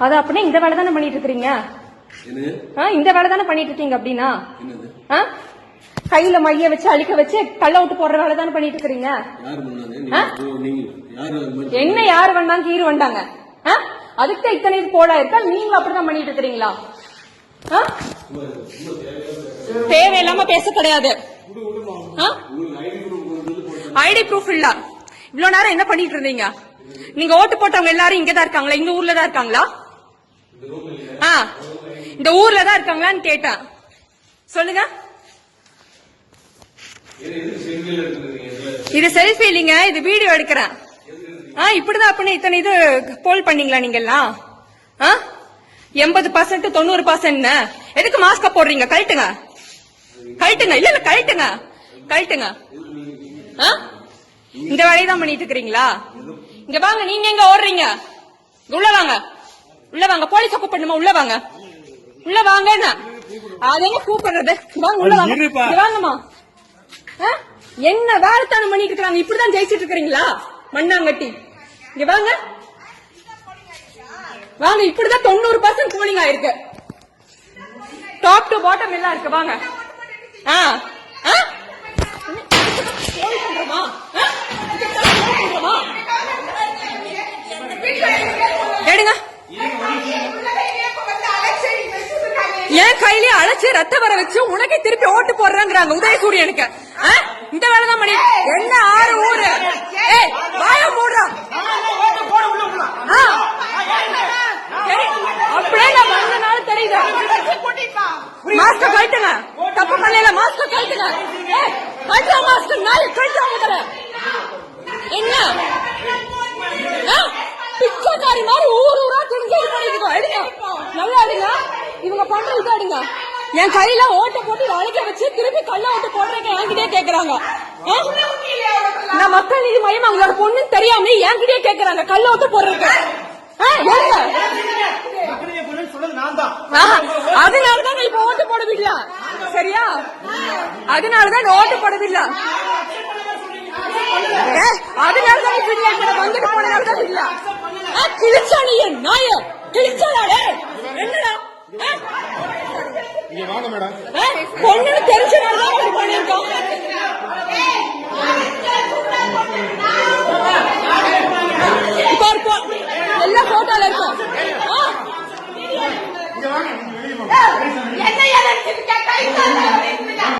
அது அப்படின்னா இந்த வேலை தானே பண்ணிட்டு இருக்கீங்க? இந்த வேலை தானே பண்ணிட்டு இருக்கீங்க அப்படின்னா? கையில மைய வச்சு அழிக்க வச்சு கள்ள விட்டு போடுற வேலை தானே பண்ணிட்டு இருக்கீங்க? என்ன யாரு வந்தாங்க கீறு வந்தாங்க? அதுக்கு இத்தனை போடா இருக்கா? நீங்களும் அப்படிதான் பண்ணிட்டு இருக்கிறீங்களா? தேவையில்லாம பேச கிடையாது. ஐடி ப்ரூஃப் இல்ல. இவ்வளவு நேரம் என்ன பண்ணிட்டு இருந்தீங்க? நீங்க ஓட்டு போட்டவங்க எல்லாரும் இங்கதான் இருக்காங்களா? இந்த ஊர்ல தான் இருக்காங்களா? இந்த ஊர்ல தான் இருக்காங்களான்னு கேட்டேன். சொல்லுங்க. இது செல்ஃபி இல்லைங்க, இது வீடியோ எடுக்கிறேன். இப்படிதான் அப்படின்னு இத்தனை இது போல் பண்ணீங்களா நீங்க எல்லாம்? 80% 90% எதுக்கு மாஸ்க போடுறீங்க? கழட்டுங்க கழட்டுங்க. இல்ல இல்ல கழட்டுங்க கழட்டுங்க. இந்த வேலையை தான் பண்ணிட்டு இருக்கிறீங்களா? இங்க வாங்க. நீங்க எங்க ஓடுறீங்க? உள்ள வாங்க உள்ள வாங்க. போலீஸ கூப்பிடணுமா? உள்ள வாங்க உள்ள வாங்க. அதெங்க கூப்பிடுறது? வாங்க உள்ள வாங்க. வாங்கம்மா. என்ன வேலைத்தானம் பண்ணிட்டு இருக்காங்க? இப்படிதான் ஜெயிச்சிட்டு இருக்கிறீங்களா? மண்ணாங்கட்டி. இங்க வாங்க வாங்க. இப்படிதான் 90% போலிங் ஆயிருக்கு. டாப் டு பாட்டம் எல்லாம் இருக்கு. வாங்க. எடுங்க. என் கையிலேயே அழைச்சு ரத்த வர வச்சு உனக்கே திருப்பி ஓட்டு போடுறாங்கிறாங்க உதயசூரியனுக்கு. இந்த வேலைதான் பண்ணி என்ன 6 ஊரு வாய மூடுறான். அப்படியே நான் வந்தனால தெரியுது. மாஸ்க கழட்டுங்க. தப்பு பண்ணல. மாஸ்க கழட்டுங்க. கழட்டா மாஸ்க் நாளை கழட்டா முதல்ல. என்ன பிச்சைக்காரி மாதிரி ஊர் ஊரா தெரிஞ்சு எடுங்க. நல்லா எடுங்க. இவங்க பண்றது எடுங்க. என் கையில ஓட்ட போட்டு அழைக்க வச்சு திருப்பி கள்ள ஓட்டு போடுறேன் என்கிட்டே கேக்குறாங்க. நான் மக்கள் நீதி மையம் அவங்களோட பொண்ணு தெரியாம என்கிட்டே கேக்குறாங்க கள்ள ஓட்டு போடுறதுக்கு. அதனாலதான் இப்ப ஓட்டு போடவில்லை. சரியா? அதனாலதான் ஓட்டு போடவில்லை. அதனாலதான் வந்துட்டு போனதால்தான் இல்ல. கிழிச்சா நீ நாய கிழிச்சாடே. என்னடா பொண்ணு தெரிஞ்சனாலதான் பண்ணிருக்கோம்.